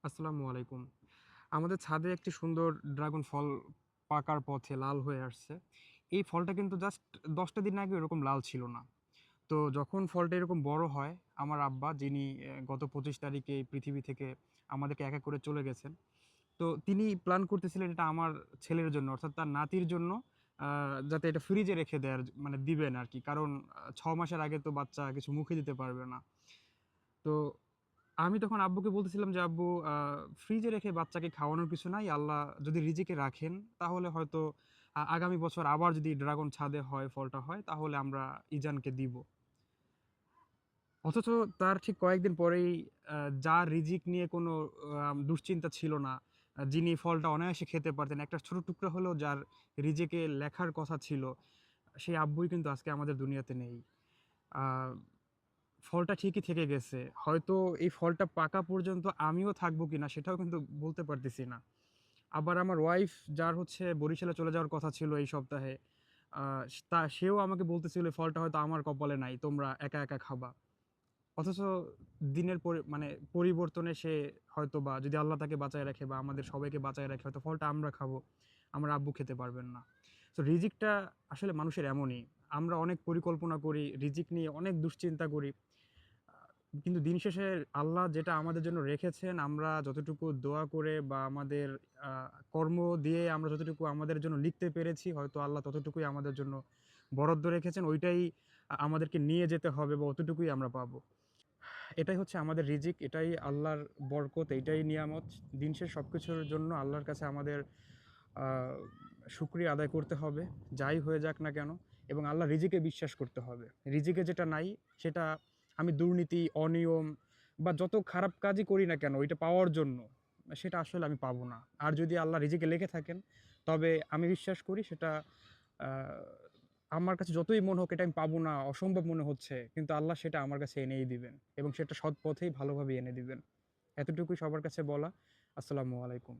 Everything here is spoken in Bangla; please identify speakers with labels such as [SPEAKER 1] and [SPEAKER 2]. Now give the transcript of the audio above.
[SPEAKER 1] আসসালামু আলাইকুম। আমাদের ছাদে একটি সুন্দর ড্রাগন ফল পাকার পথে লাল হয়ে আসছে। এই ফলটা কিন্তু জাস্ট ১০ টা দিন আগে এরকম লাল ছিল না। তো যখন ফলটা এরকম বড় হয়, আমার আব্বা যিনি গত ২৫ তারিখে এই পৃথিবী থেকে আমাদেরকে একা করে চলে গেছেন। তো তিনি প্ল্যান করতেছিলেন এটা আমার ছেলের জন্য অর্থাৎ তার নাতির জন্য আ যাতে এটা ফ্রিজে রেখে দেয়ার মানে দিবেন আরকি। কারণ ৬ মাসের আগে তো বাচ্চা কিছু মুখে দিতে পারবে না। তো আমি তখন আব্বুকে বলতেছিলাম যে, "আব্বু ফ্রিজে রেখে বাচ্চাকে খাওয়ানোর কিছু নাই। আল্লাহ যদি রিজিকে রাখেন তাহলে হয়তো আগামী বছর আবার যদি ড্রাগন ছাদে হয়, ফলটা হয় তাহলে আমরা ইজানকে দিব।" অথচ তার ঠিক কয়েকদিন পরেই আ যার রিজিক নিয়ে কোনো দুশ্চিন্তা ছিল না, যিনি ফলটা অনায়াসে খেতে পারতেন, একটা ছোট টুকরা হলেও যার রিজেকে লেখার কথা ছিল, সেই আব্বুই কিন্তু আজকে আমাদের দুনিয়াতে নেই। আ ফলটা ঠিকই থেকে গেছে। হয়তো এই ফলটা পাকা পর্যন্ত আমিও থাকবো কিনা সেটাও কিন্তু বলতে পারতেছি না। আবার আমার ওয়াইফ যার হচ্ছে বরিশালে চলে যাওয়ার কথা ছিল এই সপ্তাহে। আ সেও আমাকে বলতেছিল এই ফলটা হয়তো আমার কপালে নাই। তোমরা একা, একা খাবা। অথচ দিনের মানে পরিবর্তনে সে হয়তোবা যদি আল্লাহ তাকে বাঁচায় রাখে বা আমাদের সবাইকে বাঁচায় রাখে হয়তো ফলটা আমরা খাবো। আমার আব্বু খেতে পারবেন না। সো রিজিকটা আসলে মানুষের এমনই। আমরা অনেক পরিকল্পনা করি, রিজিক নিয়ে অনেক দুশ্চিন্তা করি। আ কিন্তু দিন শেষে আল্লাহ যেটা আমাদের জন্য রেখেছেন, আমরা যতটুকু দোয়া করে বা আমাদের আ কর্ম দিয়ে আমরা যতটুকু আমাদের জন্য লিখতে পেরেছি, হয়তো আল্লাহ ততটুকুই আমাদের জন্য বরাদ্দ রেখেছেন। ওইটাই আমাদেরকে নিয়ে যেতে হবে বা অতটুকুই আমরা পাবো। এটাই হচ্ছে আমাদের রিজিক, এটাই আল্লাহর বরকত, এইটাই নিয়ামত। দিন শেষে সবকিছুর জন্য আল্লাহর কাছে আমাদের আ শুকরিয়া আদায় করতে হবে। যাই হয়ে যাক না কেন এবং আল্লাহর রিজিকে বিশ্বাস করতে হবে। রিজিকে যেটা নাই সেটা আমি দুর্নীতি, অনিয়ম বা যত খারাপ কাজই করি না কেন ওইটা পাওয়ার জন্য সেটা আসলে আমি পাবো না। আর যদি আল্লাহ রিজিকে লিখে থাকেন তবে আমি বিশ্বাস করি সেটা আ আমার কাছে যতই মনে হোক এটা আমি পাবো না, অসম্ভব মনে হচ্ছে। কিন্তু আল্লাহ সেটা আমার কাছে এনেই দিবেন এবং সেটা সৎ পথেই ভালোভাবে এনে দিবেন। এতটুকুই সবার কাছে বলা। আসসালামু আলাইকুম।